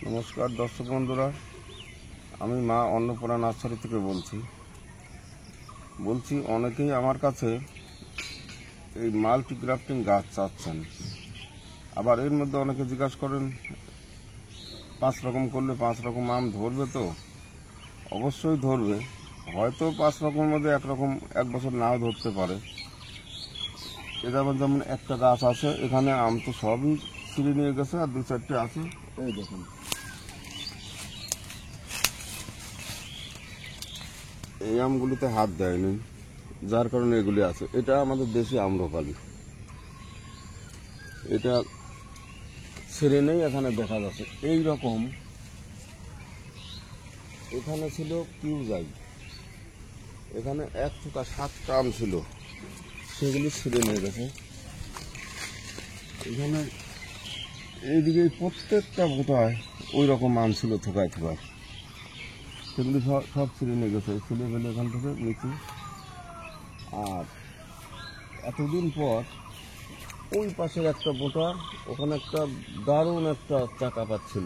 নমস্কার দর্শক বন্ধুরা, আমি মা অন্নপূর্ণা নার্সারি থেকে বলছি অনেকেই আমার কাছে এই মাল্টিগ্রাফটিং গাছ চাচ্ছেন। আবার এর মধ্যে অনেকে জিজ্ঞাসা করেন 5 রকম করলে 5 রকম আম ধরবে তো? অবশ্যই ধরবে, হয়তো 5 রকমের মধ্যে এক বছর নাও ধরতে পারে। যেমন একটা গাছ আছে, এখানে আম তো সবই ছিঁড়ে নিয়ে গেছে, আর 2-4টে আছে। এই দেখুন, এই আমগুলিতে হাত দেয়নি, যার কারণে এগুলি আছে। এটা আমাদের দেশি আম্রপালি, এটা ছেড়ে নেই, এখানে দেখা যাচ্ছে এই রকম। এখানে ছিল কিউজাই, এখানে 1 থেকে 7টা আম ছিল, সেগুলি ছিঁড়ে নিয়ে গেছে। এখানে এইদিকে প্রত্যেকটা বোটায় ওই রকম আম ছিল থোকায়, সেগুলি সব ছিঁড়ে নিয়ে গেছে, ছিঁড়ে ফেলে এখান থেকে নিচে। আর এতদিন পর ওই পাশের একটা বোটা, ওখানে একটা দারুণ একটা চাকা পাচ্ছিল,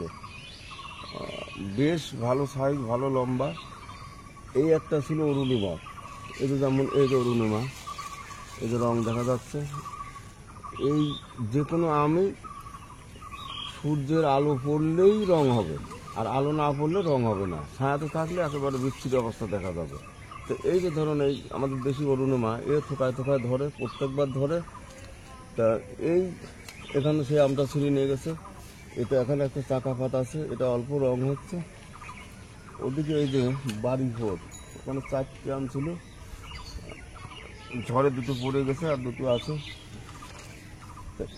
বেশ ভালো সাইজ, ভালো লম্বা। এই একটা ছিল অরুণিমা, এই যে যেমন এই যে অরুণিমা, এই যে রং দেখা যাচ্ছে। এই যে কোনো আমি সূর্যের আলো পড়লেই রং হবে, আর আলো না পড়লে রং হবে না। ছায়াতে থাকলে একেবারে বিচ্ছিন্ন অবস্থা দেখা যাবে। তো এই যে ধরুন, এই আমাদের দেশি অরুণিমা, এ থোকায় ধরে, প্রত্যেকবার ধরে। তা এখানে সেই আমটা ছিঁড়ে নিয়ে গেছে। এটা এখানে একটা চাকা পাত আছে, এটা অল্প রং হচ্ছে। ওদিকে এই যে বাড়ি ভোর, ওখানে 4টে আম ছিল, ঝড়ে 2টো পড়ে গেছে, আর 2টো আছে।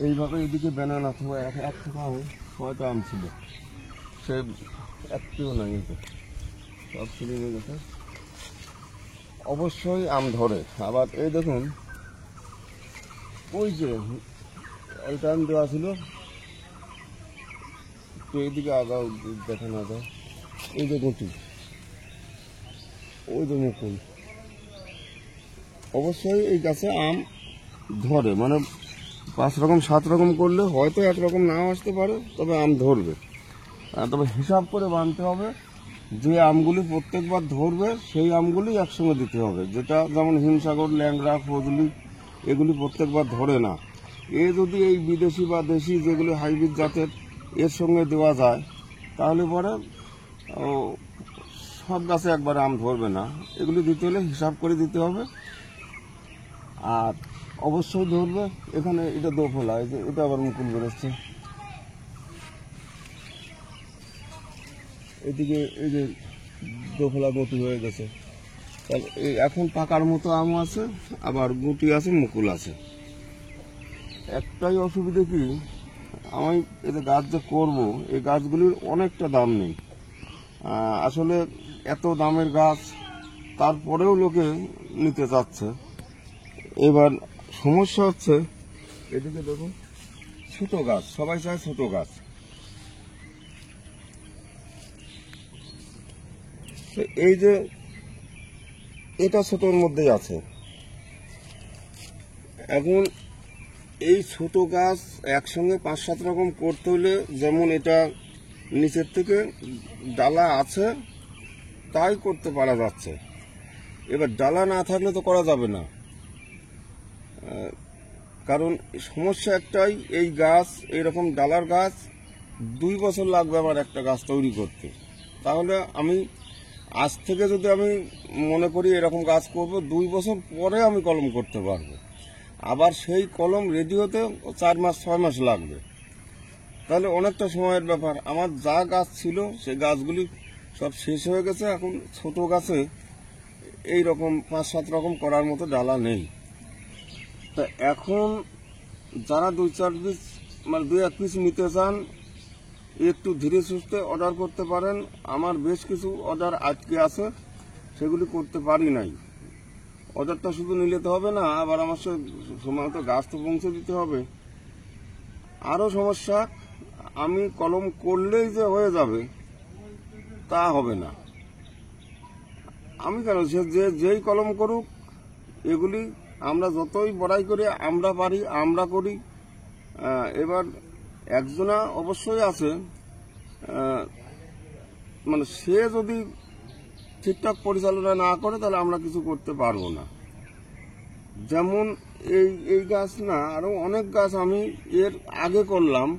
এইভাবে এদিকে ব্যানানা থোকা 1 থোকা 6টা আম ছিল, সে একটিও নাই, সব ছিঁড়ে নিয়ে গেছে। অবশ্যই আম ধরে। আবার এই দেখুন, ওই যে অ্যালটান দেওয়া ছিল, তো এইদিকে আগাও, দেখা না যায়। এই যে গুটি, ওই যে মুকুল। অবশ্যই এই গাছে আম ধরে, মানে 5 রকম 7 রকম করলে হয়তো 1 রকম নাও আসতে পারে, তবে আম ধরবে। তবে হিসাব করে বানতে হবে, যে আমগুলি প্রত্যেকবার ধরবে সেই আমগুলি একসঙ্গে দিতে হবে। যেটা যেমন হিমসাগর, ল্যাংড়া, ফজলি, এগুলি প্রত্যেকবার ধরে না। যদি এই বিদেশি বা দেশি যেগুলি হাইব্রিড জাতের এর সঙ্গে দেওয়া যায়, তাহলে পরে সব গাছে একবারে আম ধরবে না। এগুলি দিতে হলে হিসাব করে দিতে হবে, আর অবশ্যই ধরবে। এখানে এটা দোফলা, এই যে এটা আবার মুকুল বেরোচ্ছে। এদিকে এই যে দোফলা গুটি হয়ে গেছে। তাহলে এখন পাকার মতো আম আছে, আবার গুটি আছে, মুকুল আছে। একটাই অসুবিধা কি, আমি এই যে গাছ যে করবো, এই গাছগুলির অনেকটা দাম নেই। আসলে এত দামের গাছ, তারপরেও লোকে নিতে চাচ্ছে। এবার সমস্যা হচ্ছে, এদিকে দেখুন, ছোট গাছ, সবাই চায় ছোট গাছ। এই যে এটা ছোটর মধ্যেই আছে। এখন এই ছোট গাছ একসঙ্গে 5-7 রকম করতে হলে, যেমন এটা নিচের থেকে ডালা আছে তাই করতে পারা যাচ্ছে। এবার ডালা না থাকলে তো করা যাবে না, কারণ সমস্যা একটাই, এই গাছ, এইরকম ডালার গাছ 2 বছর লাগবে আমার একটা গাছ তৈরি করতে। তাহলে আমি আজ থেকে যদি আমি মনে করি এরকম গাছ করব, 2 বছর পরে আমি কলম করতে পারবো। আবার সেই কলম রেডি হতে 4 মাস 6 মাস লাগবে। তাহলে অনেকটা সময়ের ব্যাপার। আমার যা গাছ ছিল সেই গাছগুলি সব শেষ হয়ে গেছে। এখন ছোট গাছে এই রকম 5-7 রকম করার মতো ডালা নেই। তা এখন যারা 2-4 পিস, মানে 2-1 পিস নিতে চান, একটু ধীরে সুস্থে অর্ডার করতে পারেন। আমার বেশ কিছু অর্ডার আটকে আছে, সেগুলি করতে পারি নাই। অর্ডারটা শুধু নিলে তো হবে না, আবার আমার সময় মতো গাছ তো পৌঁছে দিতে হবে। আরও সমস্যা, আমি কলম করলেই যে হয়ে যাবে তা হবে না। আমি কেন, যেই কলম করুক, এগুলি আমরা যতই বড়াই করি, আমরা পারি, আমরা করি। এবার একজনা অবশ্যই আছে মানে সে যদি ঠিকঠাক পরিচালনা না করে তাহলে আমরা কিছু করতে পারবো না। যেমন এই গাছ না, আরো অনেক গাছ আমি এর আগে করলাম।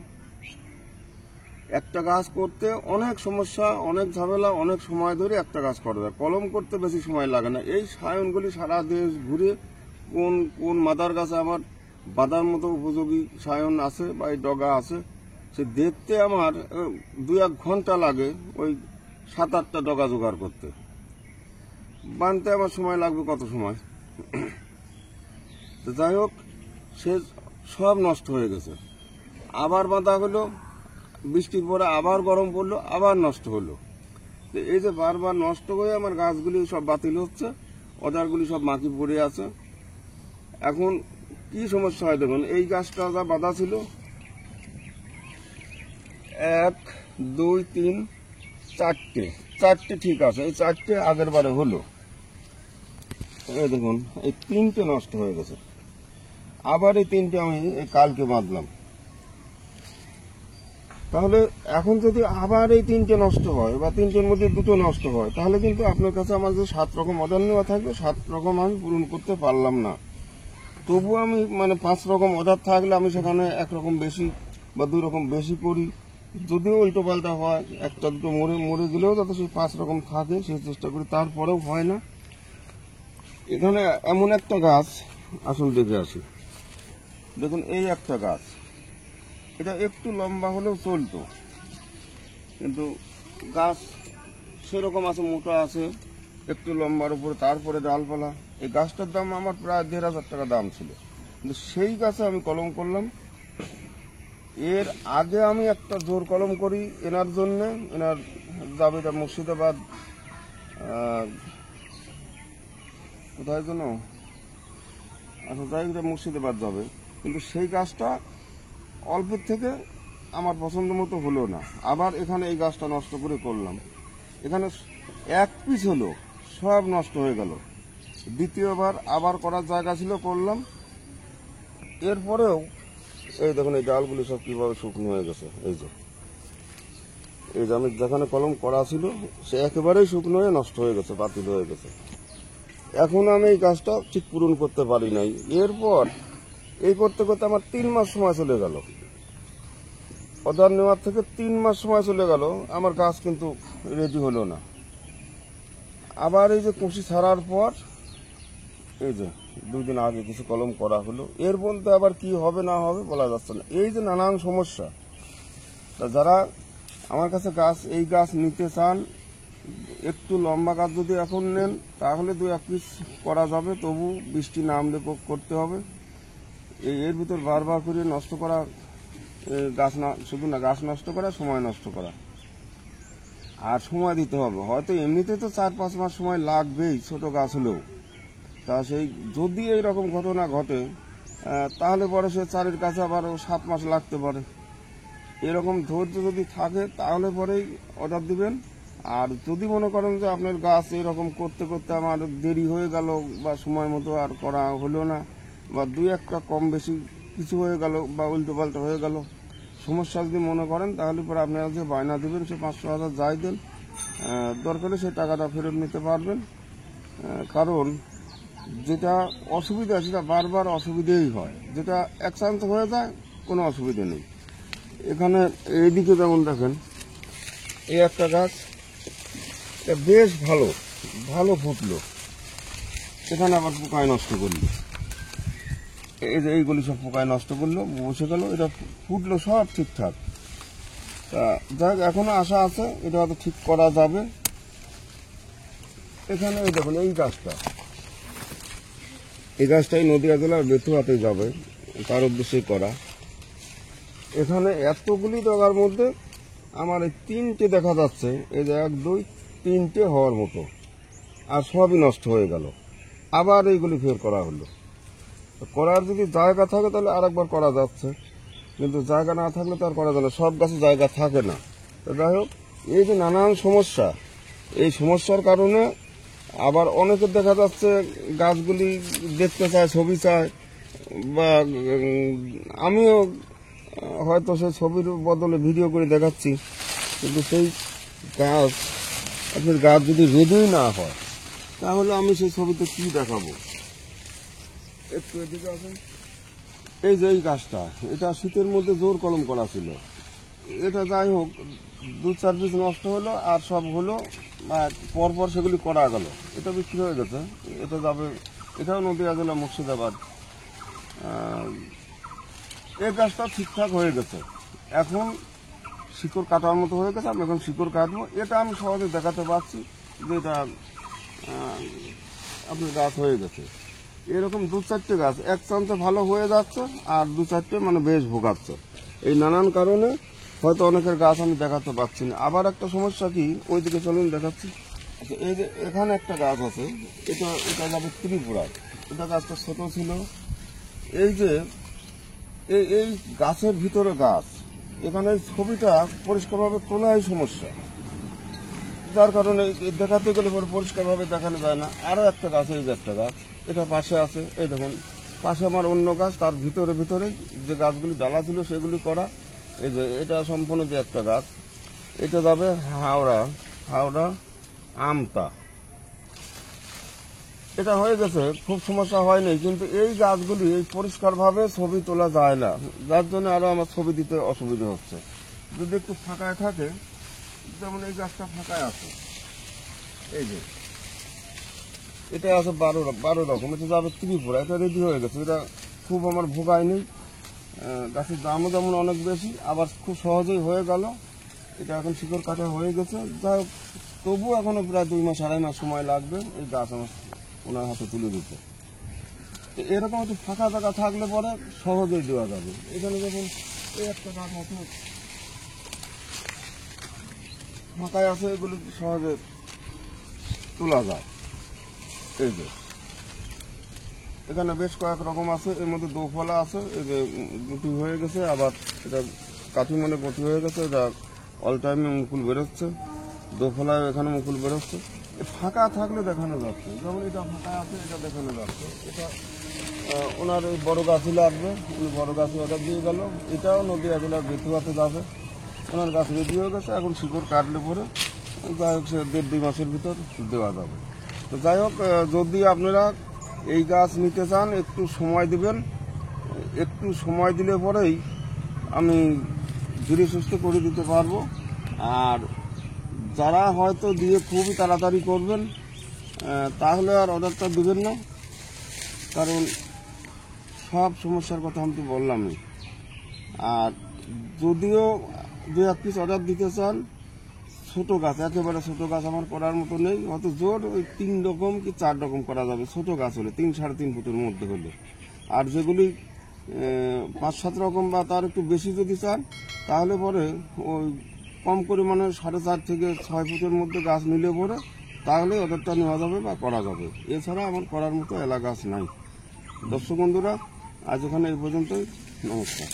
একটা গাছ করতে অনেক সমস্যা, অনেক ঝামেলা, অনেক সময় ধরে একটা গাছ করা যায়। কলম করতে বেশি সময় লাগে না। এই সায়নগুলি সারা দেশ ঘুরে কোন কোন মাদার গাছে আমার বাঁধার মতো উপযোগী সায়ন আছে বা এই ডগা আছে, সে দেখতে আমার 2-1 ঘন্টা লাগে ওই 7-8টা ডগা জোগাড় করতে। বানতে আমার সময় লাগবে কত সময়। তো যাই হোক, সে সব নষ্ট হয়ে গেছে। আবার বাঁধা হলো, বৃষ্টির পরে আবার গরম পড়লো, আবার নষ্ট হলো। তো এই যে বারবার নষ্ট হয়ে আমার গাছগুলি সব বাতিল হচ্ছে, অদারগুলি সব মাটি পড়ে আছে। এখন কি সমস্যা হয় দেখুন, এই গাছটা যা বাঁধা ছিল 1, 2, 3, 4টে ঠিক আছে। এই 4টে আগের বারে হলো। এই দেখুন, এই 3টে নষ্ট হয়ে গেছে। আবার এই 3টে আমি কালকে বাঁধলাম। তাহলে এখন যদি আবার এই 3টে নষ্ট হয় বা 3টের মধ্যে 2টো নষ্ট হয়, তাহলে কিন্তু আপনার কাছে আমার যে 7 রকম অর্ডার নেওয়া থাকবে, 7 রকম আমি পূরণ করতে পারলাম না। তবু আমি 5 রকম অর্ডার থাকলে আমি সেখানে 1 রকম বেশি বা 2 রকম বেশি করি। যদিও উল্টো পাল্টা হয়, 1টা 2টো মরে গেলেও যাতে সেই 5 রকম থাকে সেই চেষ্টা করি, তারপরেও হয় না। এখানে এমন একটা গাছ, আসুন দেখে আসি। দেখুন, এই একটা গাছ, এটা একটু লম্বা হলেও চলতো, কিন্তু গাছ সেরকম আছে, মোটা আছে, একটু লম্বার উপরে, তারপরে ডালপালা। এই গাছটার দাম আমার প্রায় 1,500 টাকা দাম ছিল, কিন্তু সেই গাছে আমি কলম করলাম। এর আগে আমি একটা জোর কলম করি এনার জন্যে, এনার যাবে এটা মুর্শিদাবাদ, কোথায় যেন, আচ্ছা যাই হোক, মুর্শিদাবাদ যাবে। কিন্তু সেই গাছটা অল্পের থেকে আমার পছন্দ মতো হলো না। আবার এখানে এই গাছটা নষ্ট করে করলাম। এখানে 1 পিস হলো, সব নষ্ট হয়ে গেল। দ্বিতীয়বার আবার করার জায়গা ছিল, করলাম। এরপরেও এই দেখুন, এই ডালগুলি সব কিভাবে শুকনো হয়ে গেছে। এই যে আমি যেখানে কলম করা ছিল সে একেবারেই শুকনো হয়ে নষ্ট হয়ে গেছে, বাতিল হয়ে গেছে। এখন আমি এই গাছটা ঠিক পূরণ করতে পারি নাই। এরপর এই করতে করতে আমার 3 মাস সময় চলে গেল। অর্ডার নেওয়ার থেকে 3 মাস সময় চলে গেল, আমার গাছ কিন্তু রেডি হলো না। আবার এই যে কুশি ছাড়ার পর এই যে 2 দিন আগে কিছু কলম করা হলো। এর মধ্যে আবার কি হবে না হবে বলা যাচ্ছে না। এই যে নানান সমস্যা, যারা আমার কাছে এই গাছ নিতে চান, একটু লম্বা গাছ যদি এখন নেন তাহলে 2-1 পিস করা যাবে, তবু বৃষ্টি নামলে করতে হবে। এর ভিতর বারবার করে নষ্ট করা গাছ না, শুধু না গাছ নষ্ট করা, সময় নষ্ট করা, আর সময় দিতে হবে। হয়তো এমনিতে তো 4-5 মাস সময় লাগবেই ছোট গাছ হলেও। তা সেই যদি এইরকম ঘটনা ঘটে তাহলে পরে সে 4-এর কাছে আবার 7 মাস লাগতে পারে। এরকম ধৈর্য যদি থাকে তাহলে পরেই অর্ডার দিবেন। আর যদি মনে করেন যে আপনার গাছ এরকম করতে করতে আমার দেরি হয়ে গেল বা সময় মতো আর করা হলো না, বা 2-1টা কম বেশি কিছু হয়ে গেল বা উল্টো পাল্টা হয়ে গেল, সমস্যা যদি মনে করেন, তাহলে পরে আপনারা যে বায়না দেবেন সে 500-1000 যাই দেন, দরকারে সেই টাকাটা ফেরত নিতে পারবেন। কারণ যেটা অসুবিধা সেটা বারবার অসুবিধেই হয়, যেটা এক চান্স হয়ে যায় কোনো অসুবিধা নেই। এখানে এইদিকে যেমন দেখেন, এই একটা গাছ, এটা বেশ ভালো ফুটলো, এখানে আবার পোকায় নষ্ট করলো। এই যে এইগুলি সব পোকায় নষ্ট করলো, বসে গেল। এটা ফুটলো সব ঠিকঠাক। তা যাক, এখনো আশা আছে, এটা হয়তো ঠিক করা যাবে। এখানে এই দেখুন, এই গাছটাই নদীয়া জেলার বেথুয়াতে যাবে, তার উদ্দেশ্যে করা। এখানে এতগুলি ডগার মধ্যে আমার এই 3টে দেখা যাচ্ছে, এই যে 1, 2, 3টে হওয়ার মতো, আর সবই নষ্ট হয়ে গেল। আবার এইগুলি ফের করা হলো। করার যদি জায়গা থাকে তাহলে আরেকবার করা যাচ্ছে, কিন্তু জায়গা না থাকলে তো আর করা যায় না, সব গাছে জায়গা থাকে না। তো যাই হোক, এই যে নানান সমস্যা, এই সমস্যার কারণে আবার অনেকের দেখা যাচ্ছে গাছগুলি দেখতে চায়, ছবি চায়, বা আমিও হয়তো সেই ছবির বদলে ভিডিও করে দেখাচ্ছি। কিন্তু সেই গাছ, আপনার গাছ যদি রেডিই না হয় তাহলে আমি সেই ছবিতে কি দেখাবো? একটু এদিকে আসেন। এই যে এই গাছটা, এটা শীতের মধ্যে জোর কলম করা ছিল, এটা যাই হোক 2-4 পিস নষ্ট হলো আর সব হলো, পরপর সেগুলি করা গেল, এটা বিক্রি হয়ে গেছে। এটা যাবে, এটাও নদীয়া জেলা মুর্শিদাবাদ। এই গাছটা ঠিকঠাক হয়ে গেছে, এখন শিকড় কাটার মতো হয়ে গেছে। আমি এখন শিকড় কাটবো, এটা আমি সহজে দেখাতে পারছি যে এটা আপনার গাছ হয়ে গেছে। এরকম 2-4টে গাছ এক চান্সে ভালো হয়ে যাচ্ছে আর 2-4টে মানে বেশ ভোগাচ্ছে। এই নানান কারণে হয়তো অনেকের গাছ আমি দেখাতে পারছি না। আবার একটা সমস্যা কি, ওইদিকে চলুন দেখাচ্ছি। আচ্ছা, এই যে এখানে একটা গাছ আছে, এটা যাবে ত্রিপুরায়। এটা গাছটা ছোট ছিল। এই যে এই গাছের ভিতরে গাছ, এখানে ছবিটা পরিষ্কারভাবে তোলাই সমস্যা, যার কারণে দেখাতে গেলে পরে পরিষ্কারভাবে দেখানো যায় না। আরও একটা গাছ, এই যে একটা গাছ, এটা পাশে আছে, এই দেখুন পাশে আমার অন্য গাছ, তার ভিতরে ভিতরে যে গাছগুলি ডালা ছিল সেগুলি করা। এই যে এটা সম্পূর্ণ যে একটা গাছ, এটা যাবে হাওড়া আমতা। এটা হয়ে গেছে, খুব সমস্যা হয়নি, কিন্তু এই গাছগুলি এই পরিষ্কারভাবে ছবি তোলা যায় না, যার জন্য আরো আমার ছবি দিতে অসুবিধা হচ্ছে। যদি একটু ফাঁকায় থাকে, যেমন এই গাছটা ফাঁকায় আছে, এই যে এটা আছে 12 রকম, এটা যাবে ত্রিপুরা, এটা রেডি হয়ে গেছে। এটা খুব আমার ভোগায়নি, গাছের দামও যেমন অনেক বেশি, আবার খুব সহজেই হয়ে গেল। এটা এখন শিকড় কাটা হয়ে গেছে, যাই হোক তবু এখনো প্রায় 2 মাস 2.5 মাস সময় লাগবে এই গাছ আমার ওনার হাতে তুলে দিতে। তো এরকম একটু ফাঁকা ফাঁকা থাকলে পরে সহজেই দেওয়া যাবে। এখানে যখন এই একটা গাছ মতো ফাঁকায় আছে, এগুলো সহজে তোলা যায়। এই যে এখানে বেশ কয়েক রকম আছে, এর মধ্যে দোফলা আছে, এই যে গুটি হয়ে গেছে, আবার এটা কাঠি মানে গুটি হয়ে গেছে, এটা অল টাইমে মুকুল বেরোচ্ছে। দোফলায় এখানে মুকুল বেরোচ্ছে। ফাঁকা থাকলে দেখানো যাচ্ছে, যেমন এটা ফাঁকা আছে, এটা দেখানো যাচ্ছে। এটা ওনার এই বড় গাছই লাগবে, উনি বড় গাছই অর্ডার দিয়ে গেল। এটাও নদীয়া জেলার বেথুয়াতে যাবে, ওনার গাছ রেডি হয়ে গেছে। এখন শিকড় কাটলে পরে যাই হোক সে 1.5-2 মাসের ভিতর দেওয়া যাবে। তো যাই হোক, যদি আপনারা এই গাছ নিতে চান একটু সময় দিবেন, একটু সময় দিলে পরেই আমি ধীরে সুস্থে করে দিতে পারবো। আর যারা হয়তো দিয়ে খুবই তাড়াতাড়ি করবেন, তাহলে আর অর্ডারটা দেবেন না, কারণ সব সমস্যার কথা আমি তো বললামই। আর যদিও 2-1 পিস অর্ডার দিতে চান, ছোট গাছ, একেবারে ছোট গাছ আমার করার মতো নেই, হয়তো জোর ওই 3 রকম কি 4 রকম করা যাবে ছোট গাছ হলে, 3-3.5 ফুটের মধ্যে হলে। আর যেগুলি 5-7 রকম বা তার একটু বেশি যদি চান, তাহলে পরে ওই কম পরিমাণে 4.5 থেকে 6 ফুটের মধ্যে গাছ নিলে পরে তাহলে অর্ডারটা নেওয়া যাবে বা করা যাবে। এছাড়া আমার করার মতো এলা গাছ নাই। দর্শক বন্ধুরা, আজ এখানে এই পর্যন্তই, নমস্কার।